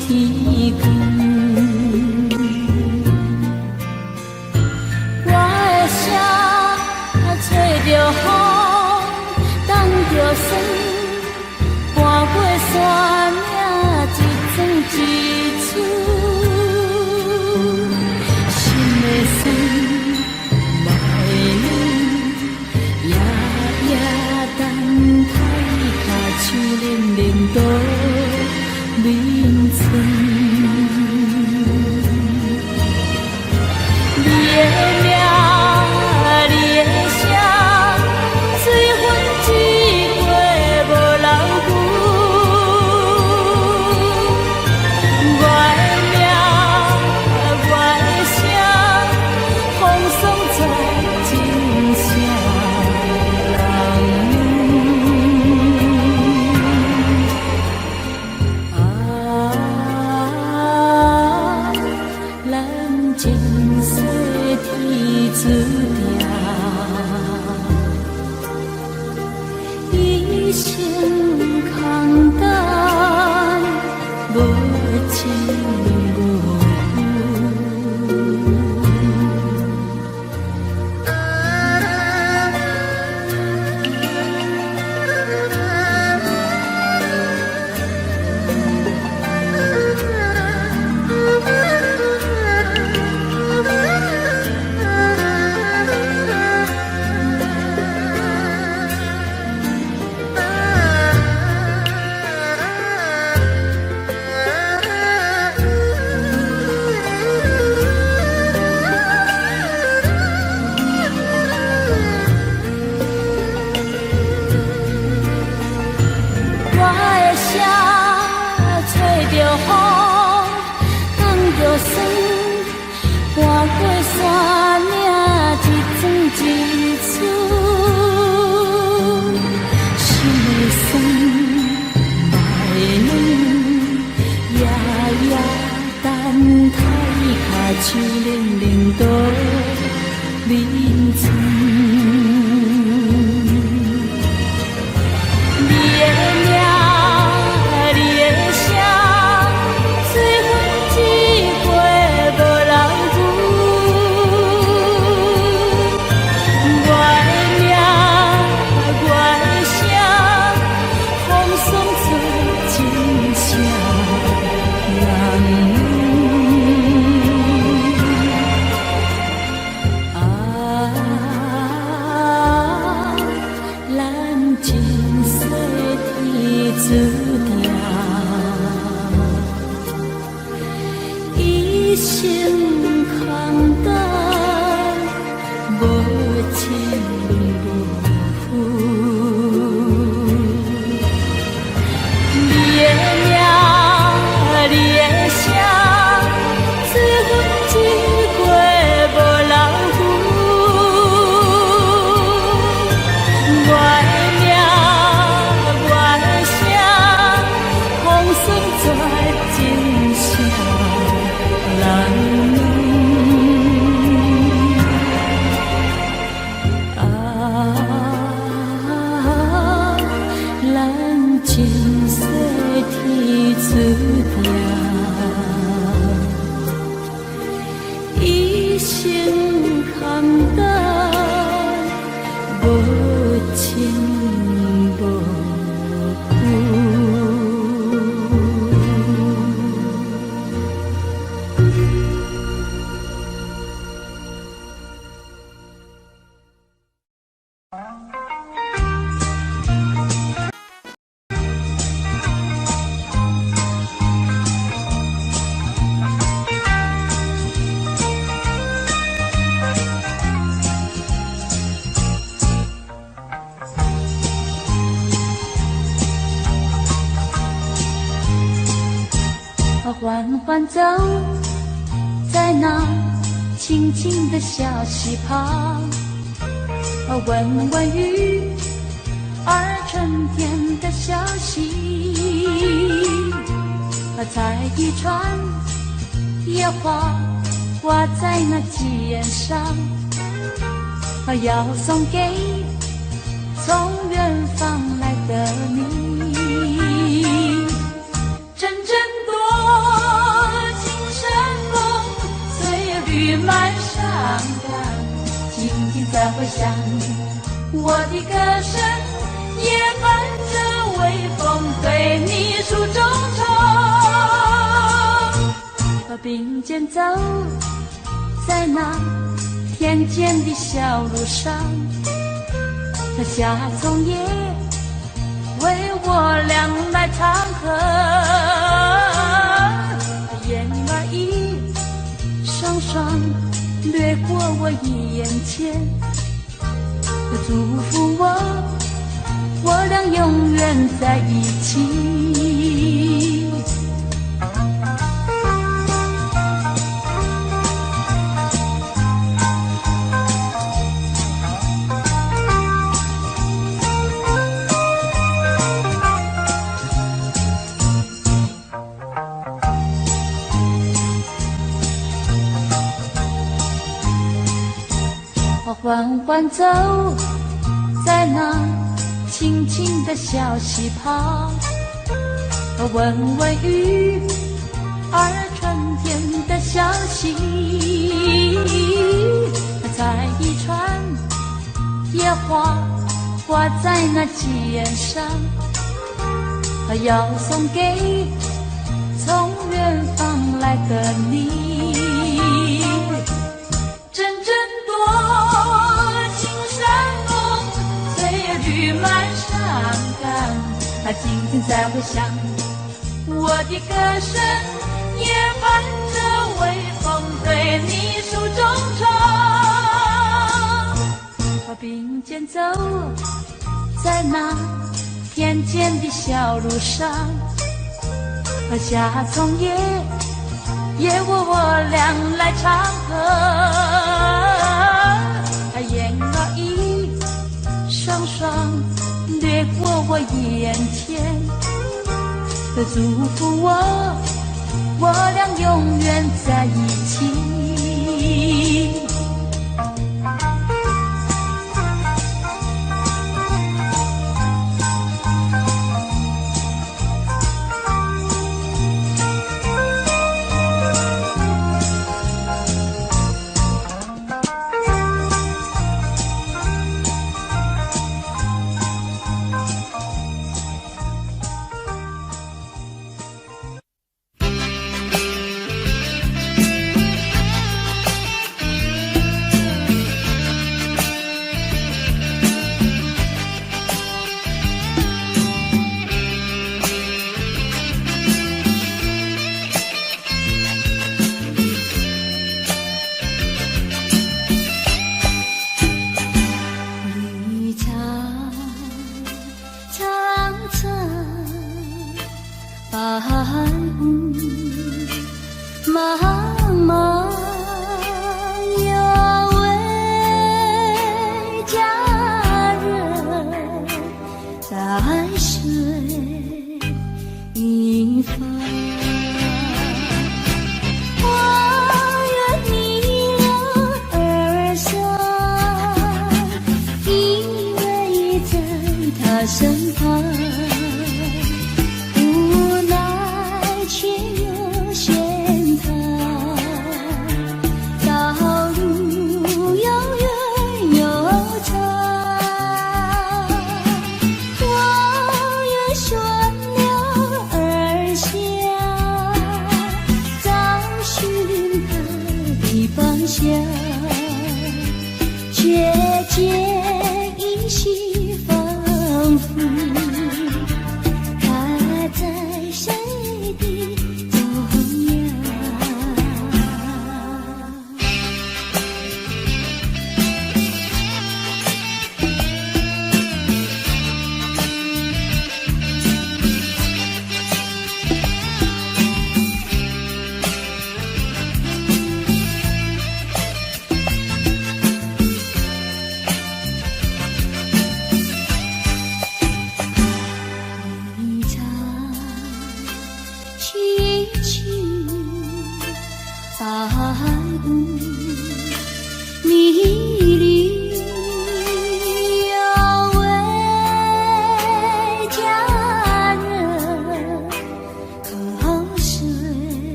天光。我的声找着风，等着霜，看过山岭一桩一处，心的酸，目的冷，夜夜等待，脚手冷冷倒眠床。你的名，你的声，随风一过无留痕。我的名，我的声，风霜在真声人。酸，看过山岭一寸一寸，心的酸，目的软，夜夜等待脚手冷冷倒眠床。缓缓走在那清静的小溪旁，闻闻雨儿春天的消息，采一串野花挂在那枝叶上，要送给从远方来的你。阵阵多情深风，岁月绿满山岗，静静在回响，我的歌声也伴着微风对你诉衷肠，并肩走在那田间的小路上，夏葱叶为我俩来唱和，燕儿一双双掠过我眼前，祝福我俩永远在一起。缓缓走在那清清的小溪旁，闻闻雨儿春天的消息，采一串野花挂在那枝叶上，要送给从远方来的你。阵阵多情山风，岁月绿满山岗，静静在回响，我的歌声也伴着微风对你诉衷肠，并肩走在那田间的小路上，夏葱叶也我俩来唱和。燕儿一双双掠过我眼前，祝福我俩永远在一起。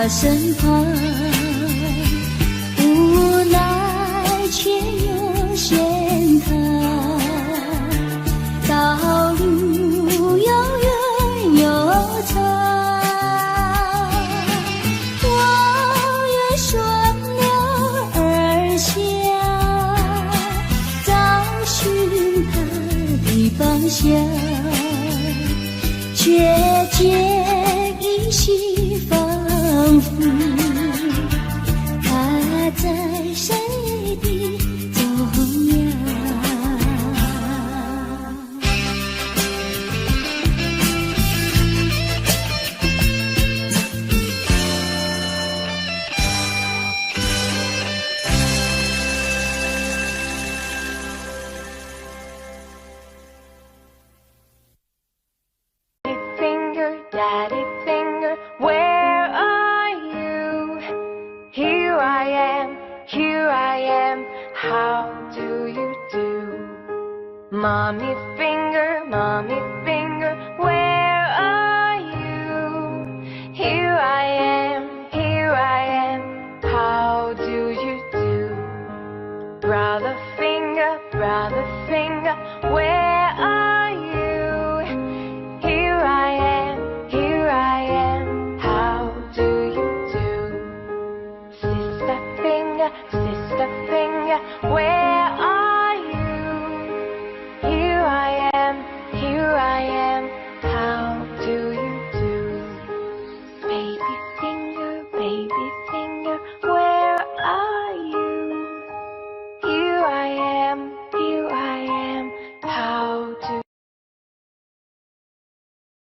身旁，无奈却又嫌他道路遥远又长。我愿顺流而下，找寻他的方向，却见依稀仿佛他在谁的中央。Finger, daddy finger, where are you? Here I am, how do you do? Mommy finger, where are you? Here I am, how do you do? Brother finger, where are you? Here I am, how do you do? Sister finger, where